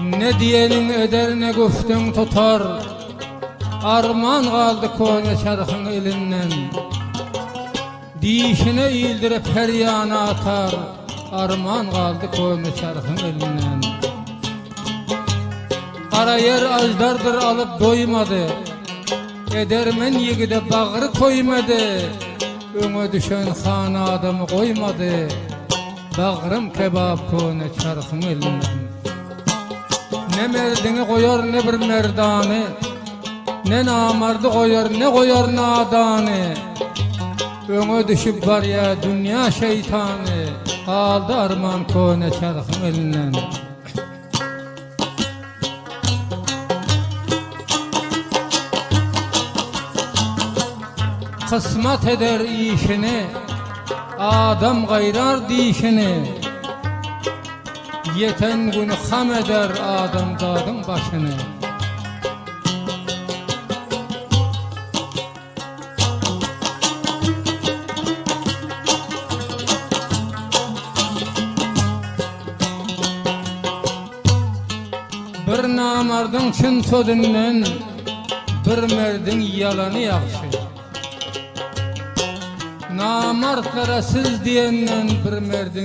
Ne diyenin eder ne güftün tutar, arman kaldı kone çarkın elinden. Dişine eğildirip her yana atar, arman kaldı kone çarkın elinden. Kara yer ajdardır alıp doymadı, edermen yigide bağrı koymadı. Öňe düşen hana adamı koymadı, bağrım kebap kone çarkın elinden. Ne merdini koyar ne bir merdani, ne namardı koyar ne koyar nadani. Öňe düşüp var ya dünya şeytanı, aldı arman kone çarkın elinden. Kısmet eder işini, adam gayrar dişini. Yeten gün ham eder adam dadın başını. Bir namardın çın sözünden, bir merdin yalanı yakşı. Namartlara siz diyenden bir merdin